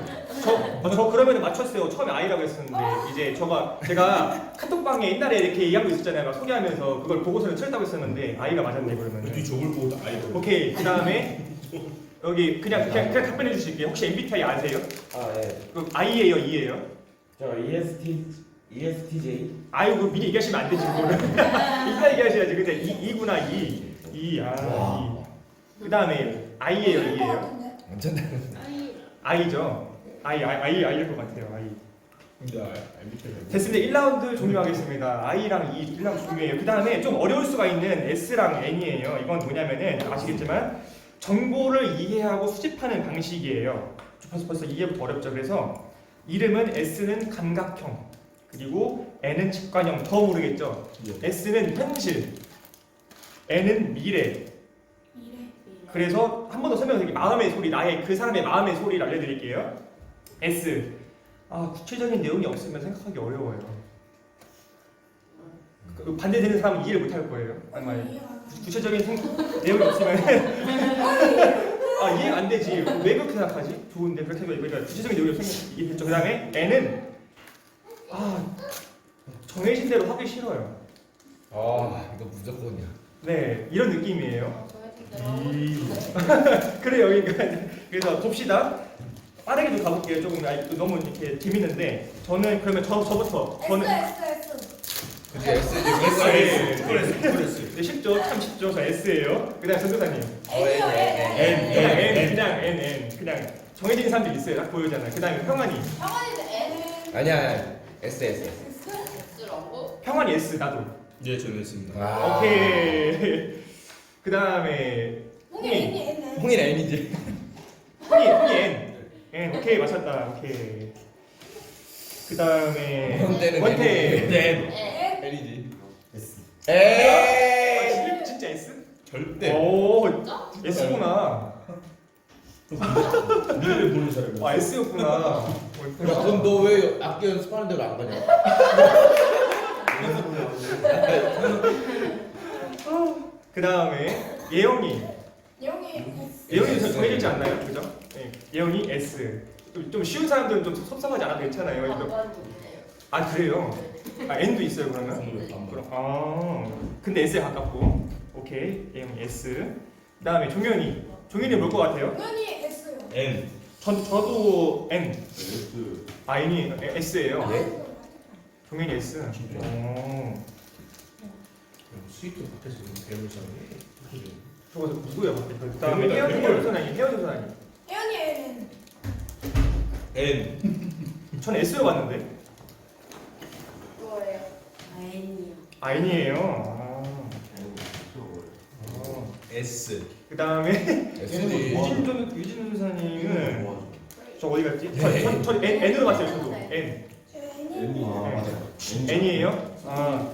저 그러면 맞췄어요. 처음에 아이라고 했었는데 이제 제가 카톡방에 옛날에 이렇게 얘기하고 있었잖아요. 막 소개하면서 그걸 보고서를 틀렸다고 했었는데 아이가 맞았네 그러면. 뒤 저걸 보고 아이가. 오케이. 그 다음에 여기 그냥 답변해 주실게요. 혹시 MBTI 아세요? 아 예. 그 I예요, E예요? 저 ESTJ. 아유, 그 미리 얘기하시면 안 되지 그거를. 이따 얘기하셔야지. 근데 E구나 E. E. 그 다음에 I예요, 것 E예요? 같은데. 완전 다른. I죠. I일 것 같아요. I. 근데 MBTI. 됐습니다. 1라운드 종료하겠습니다. I랑 E 1라운드 종료해요. 그 다음에 좀 어려울 수가 있는 S랑 N이에요. 이건 뭐냐면은 아시겠지만 정보를 이해하고 수집하는 방식이에요. 벌써 이해부터 어렵죠. 그래서 이름은 S는 감각형, 그리고 N은 직관형. 더 모르겠죠. S는 현실, N은 미래. 이래. 그래서 한 번 더 설명드릴게요. 마음의 소리, 그 사람의 마음의 소리를 알려드릴게요. S. 구체적인 내용이 없으면 생각하기 어려워요. 반대되는 사람은 이해를 못할 거예요. 아마 구체적인 내용이 없으면 이해가 안 되지. 왜 그렇게 생각하지? 좋은데 그렇게 그러니까 구체적인 내용이 없으면 이해했죠. 그 다음에 N은 정해진 대로 하기 싫어요. 이거 무조건이야. 네, 이런 느낌이에요. 저희 그래요. 그래서 봅시다. 빠르게 좀 가볼게요. 조금 너무 이렇게 재밌는데 저는 그러면 저부터 저는 그게 S지. 네, 쉽죠. 참 쉽죠. 저 S예요. 그다음 전도사님 N이요, N 그냥 정해진 사람들이 있어요. 딱 보여잖아요. 그다음에 평안이 아니야. S. S라고? 평안이 S 나도. 네, 저는 했습니다. 아. 오케이. 그다음에 홍인 N이지. 홍이 N. 오케이 맞췄다. 오케이. 그다음에 원태는 원태. 네. N이지. S 에이. 진짜 S? 절대. 오 진짜? S구나. 미래를 보는 사람이. S였구나. 그럼 너 왜 악기 연습하는 데로 안 가냐? 그 다음에 예영이 저 정해지지 않나요? 그죠? 네. 예영이 S. 좀 쉬운 사람들은 좀 섭섭하지 않아도 괜찮아요. 이거. 반반이네요. 그래요? N도 있어요 그러면? 반반. 근데 S에 가깝고. 오케이. 예영이 S. 그 다음에 종현이 뭘 것 같아요? N. 저도 N. S. 아 N이 S예요. 예? 종현이 S. 진짜? 오. 스위트 밖에서 배우는 사람이 저거 누구야? 그 다음에 배우다, 헤어진 아니 헤어진 아니. 혜연이는 N. 전 S로 봤는데. 뭐예요? N이에요. S. 그 다음에 SD. 유진 전사님은 저 어디 갔지? 네. 저 N으로 봤어요. 저도 N. 저 N이 N이. 아 맞아. N이에요? 아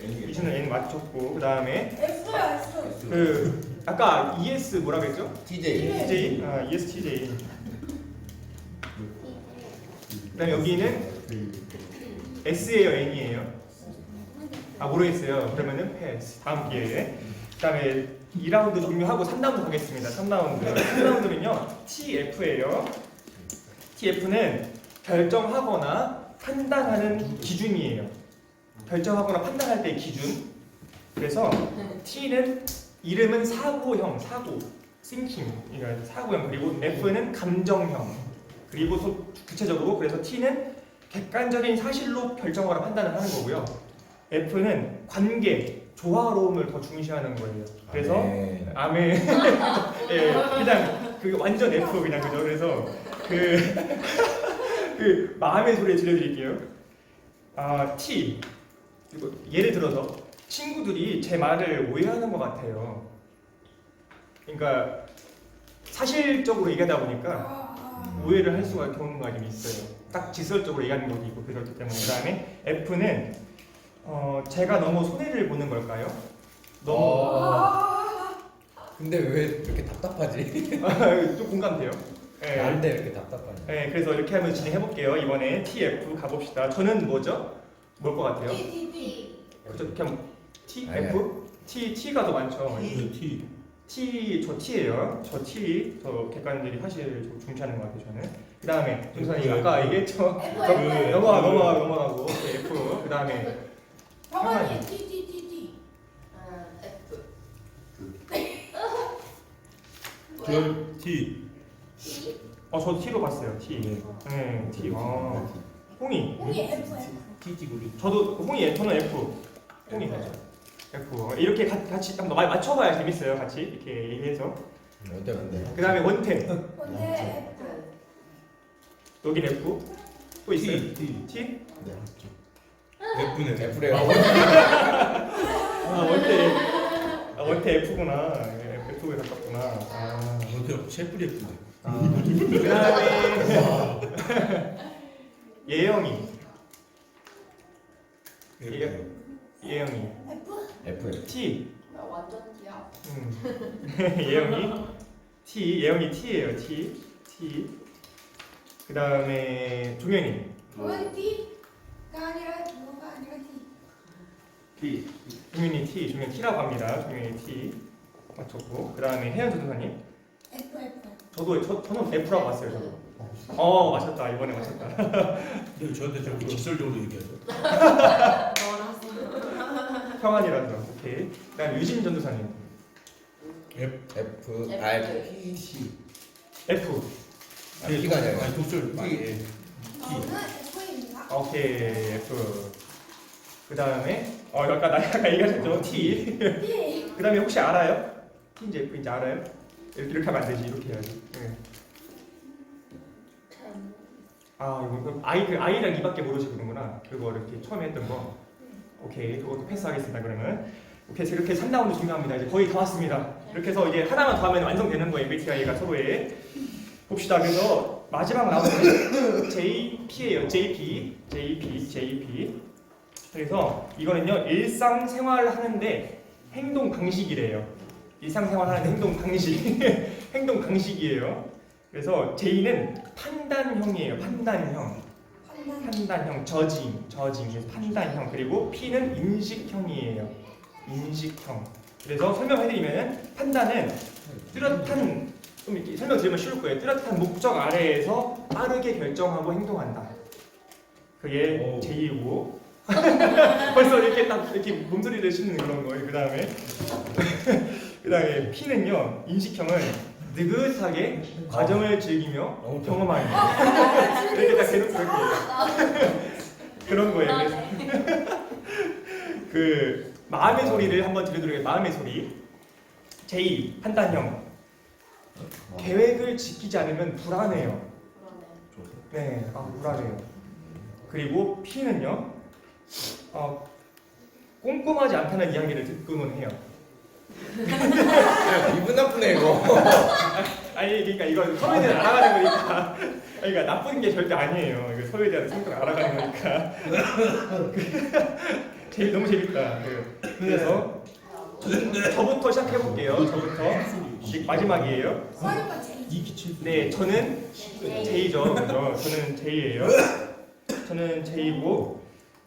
N이. 유진은 N 맞췄고 그 다음에 S야 S. 그 아까 ES 뭐라 그랬죠? TJ. TJ? 아 ESTJ. 그다음에 여기는 S예요, N이에요? 아 모르겠어요. 그러면은 패스. 다음 기회에. 그다음에 2라운드 종료하고 3라운드 가겠습니다. 3라운드. 3라운드는요 TF예요. TF는 결정하거나 판단하는 기준이에요. 결정하거나 판단할 때의 기준. 그래서 T는 이름은 사고형, 사고, thinking, 그러니까 사고형. 그리고 F는 감정형. 그리고 구체적으로 그래서 T는 객관적인 사실로 결정하거나 판단을 하는 거고요. F는 관계, 조화로움을 더 중시하는 거예요. 그래서 네. 아멘. 예, 그냥 그 완전 F 그냥 그죠. 그래서 그 마음의 소리 들려드릴게요. 아 T 그리고 예를 들어서 친구들이 제 말을 오해하는 것 같아요. 그러니까 사실적으로 얘기하다 보니까 오해를 할 수가 경우가 좀 있어요. 딱 지설적으로 얘기하는 것도 있고 그렇기 때문에. 그다음에 F는 제가 너무 손해를 보는 걸까요? 너무 근데 왜 이렇게 답답하지? 좀 공감돼요. 예. 난데 이렇게 답답하지? 네, 그래서 이렇게 하면 진행해 볼게요. 이번에 TF 가봅시다. 저는 뭐죠? 뭘 것 같아요? T. 그죠? 그냥 아니, TF? T가 더 많죠. T. 저 T예요. 저 T, 저 객관들이 사실 좀 중시하는 것 같아요. 저는. 그 다음에 jon사님 아까 얘기했죠. 넘어가고 F. 그 다음에 병원이 T. F. 저 T. T. 저 T로 봤어요. T. 네. 네, T. 홍이. 홍이 F. T 구리. 저도 홍이. 저는 F. 홍이 되죠. F. 이렇게 같이 한번 맞춰봐야 재밌어요. 같이 이렇게 얘기해서. 어때? 그 다음에 원태. 근데 F. 여긴 F. 또 있어요? T. T? F는 F래요. 원태 F구나. F에 가깝구나. 어때? 셰프리 F인데. 그 다음에 예영이. 예영이. F. T. 나 완전 T야. 예영이 T예요. T. 그 다음에 종현이. 병원이 T가 아니라 뭐가 아니라 T. 종현이 T라고 합니다. 종현이 T 맞췄고. 그 다음에 혜연 전도사님. F. 저는 F라고 봤어요. 저도. 맞췄다. 이번에 맞췄다. 근데 저한테 저렇게 직설적으로 얘기하죠. 평안이라서. 오케이. 그 다음에 유진 전도사님. F. F. R. T. F. T가 아니라 아니 독설. T. 저는 F입니다. 오케이. F. 그 다음에 아까 얘기하셨죠. T. T. 그 다음에 혹시 알아요? T인지 F인지 알아요? 이렇게 하면 안 되지. 이렇게 해야지. 네. 이거 I랑 E밖에 모르시는구나. 그거 이렇게 처음에 했던 거. 오케이. 그것도 패스하겠습니다. 그러면 오케이. 이렇게 3라운드 중요합니다. 이제 거의 다 왔습니다. 이렇게 해서 이제 하나만 더 하면 완성되는 거예요. MBTI가 서로의. 봅시다. 그래서 마지막 라운드는 JP예요. JP. 그래서 이거는요. 일상생활 하는데 행동 방식이래요. 일상생활 하는 행동 방식. 행동 방식이에요. 그래서 J는 판단형이에요. 판단형, 저징, 그래서 판단형. 그리고 P는 인식형이에요. 인식형. 그래서 설명해드리면 판단은 뚜렷한, 좀 이렇게 설명드리면 쉬울 거예요. 뚜렷한 목적 아래에서 빠르게 결정하고 행동한다. 그게 J이고. 벌써 이렇게 딱 이렇게 몸소리를 싣는 그런 거예요. 그 다음에 P는요. 인식형은 느긋하게 과정을 즐기며 경험하는 거. 이렇게 딱 계속 그렇게 그런 거예요. 그래서 그 마음의 소리를 한번 들려드려요. 마음의 소리. 제2 판단형. 계획을 지키지 않으면 불안해요. 그러네. 네, 불안해요. 그리고 P는요, 꼼꼼하지 않다는 이야기를 듣고는 해요. 기분 나쁘네 이거. 아니, 그러니까 이건 서로에 대해 알아가는 거니까. 그러니까 나쁜 게 절대 아니에요. 이거 서로에 대한 성격을 알아가는 거니까. 너무 재밌다. 그래서 저부터 시작해 볼게요. 저부터 마지막이에요. 써니까 제일. 네, 저는 J죠. 그죠? 저는 J예요. 저는 J고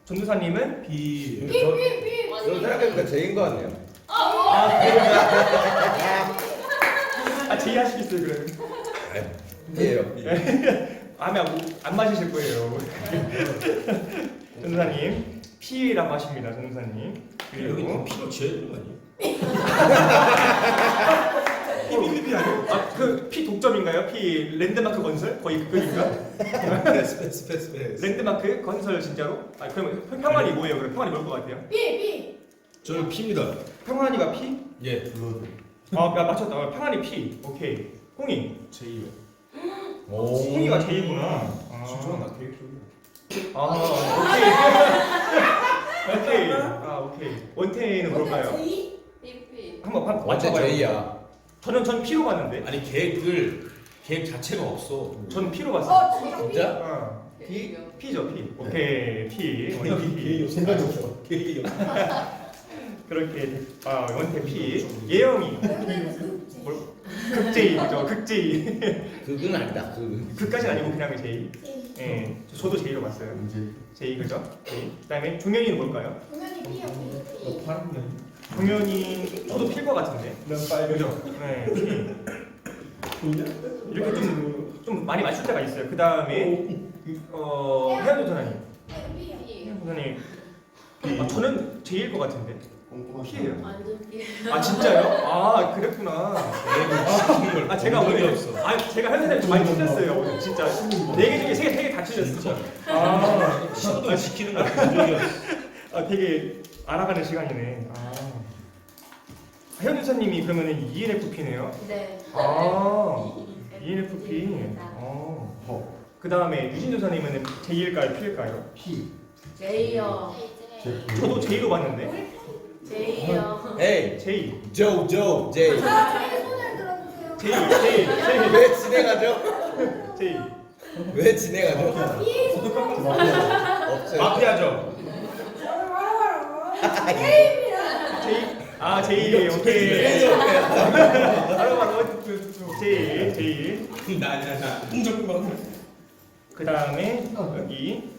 전도사님은 B. 저 생각해보니까 제인 거 같네요. J 하시겠어요 그러면? B예요. 마음에 안 맞으실 거예요. 전도사님 P라고 하십니다. 전도사님. 여기 그리고 P로 지어야 되는 거 아니에요? P 아니에요? 그 P 독점인가요? P 랜드마크 건설? 거의 그건인가? 스페. 랜드마크 건설 진짜로? 그럼 평안이 뭐예요? 그럼 평안이 뭘 것 같아요? B. 저는 P입니다. 평안이가 P? 예. 야 맞췄다. 평안이 P. 오케이. 홍이. J요. 홍이가 J구나. 나 계획적이야. 오케이. 오케이. 원태는 뭘까요? 제이. PP. 한번 완전 맞춰봐요. J야. 전 P로 봤는데. 아니 계획 자체가 없어. 전 P로 봤어요. 진짜? P. P죠 P. 오케이 P. 원태 P. 생각이 없어. 계획이 없어. 그렇게 원태 P. 예영이. 극제이죠. 극제이. 그건 아니다. 극까지는 아니고 그냥 J. 예. 저도 J로 봤어요. J 그죠? J. 그다음에 종현이는 뭘까요? 분명히 B야. B. 종현이 저도 P일 것 같은데. 그죠? 네. P. 이렇게 좀 많이 맞출 때가 있어요. 그다음에 혜연 도사님. B야. P. 도사님. 저는 J일 것 같은데. P예요. 완전 P. 진짜요? 그랬구나. 제가 오늘 제가 현 선생님 좀 많이 틀렸어요. 오늘 진짜 4개 중에 3개 다 틀렸어. 시도를 지키는 거 굉장히 되게 알아가는 시간이네. 현 교사님이 그러면은 ENFP네요. 네. ENFP. 그 다음에 유진 조사님은 J일까요, P일까요? J요. 저도 J로 봤는데. J요. 에이, J. J. 저에게 손을 들어주세요. J. 왜 진행하죠? J. 왜 진행하죠? B. 손을 없어요. 마피아죠. A입니다. J. 오케이. 바로 J. 나 홍정만. 그 다음에 여기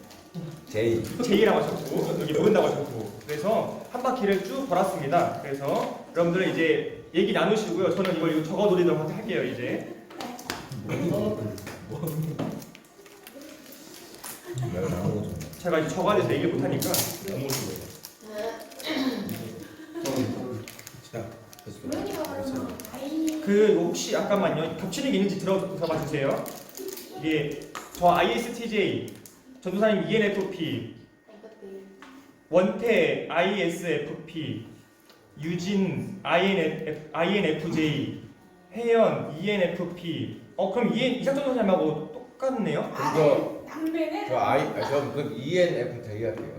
J. J라고 하셨고 여기 모른다고 하셨고 그래서 한 바퀴를 쭉 돌았습니다. 그래서 여러분들은 이제 얘기 나누시고요. 저는 이거 적어드리도록 할게요. 이제 제가 이제 적어야 돼서 얘기를 못하니까 분명히가 그러면 I. 그 혹시 잠깐만요. 겹치는 게 있는지 들어봐 주세요. 이게 저 ISTJ 전도사님 ENFP 원태 ISFP 유진 INFJ 혜연 ENFP 그럼 이상준 선생님하고 똑같네요? 이거 남배는 저 ENFJ 할게요.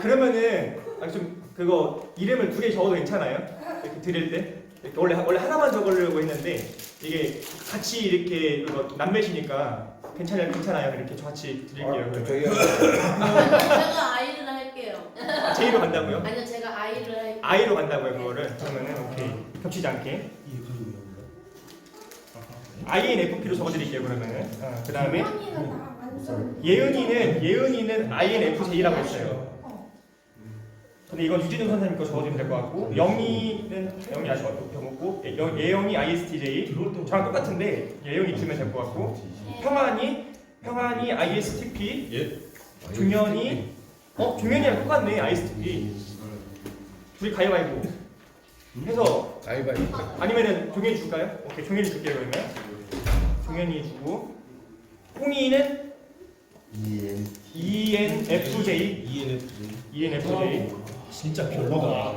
그러면은 좀 그거 이름을 2개 적어도 괜찮아요? 이렇게 드릴 때? 이렇게 원래 하나만 적으려고 했는데 이게 같이 이렇게 남매시니까 괜찮아요? 이렇게 같이 드릴게요. 그러면. 제가 I를 할게요. J로 간다고요? 아니요, 제가 I를 할게요. I로 간다고요 그거를? 그러면은 오케이 겹치지 않게 INFP로 적어드릴게요 그러면은 그 다음에 분명히는 나 완전. 예은이는 INFJ라고 했어요. 근데 이건 유진우 선생님 거 적어주면 될 것 같고 영희 아직 없고 예영이 ISTJ 저랑 똑같은데 예영이 주면 될 것 같고 평안이 ISTP 종현이랑 똑같네 ISTP 둘이 가위바위보 해서 가위바위보. 아니면은 종현이 줄까요? 오케이, 종현이 줄게요 그러면. 종현이 주고 홍이는 ENFJ. ENFJ. 진짜 별로다.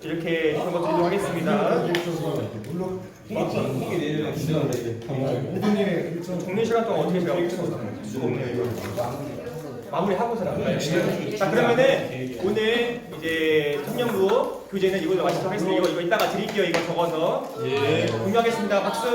이렇게 그런 거 드리도록 하겠습니다. 정리 시간 동안 어떻게 제가 마무리하고서 나갈까요? 자, 그러면은 오늘 이제 청년부 교재는 이걸로 마치도록 하겠습니다. 이거 이따가 드릴게요. 이거 적어서 공유하겠습니다. 박수.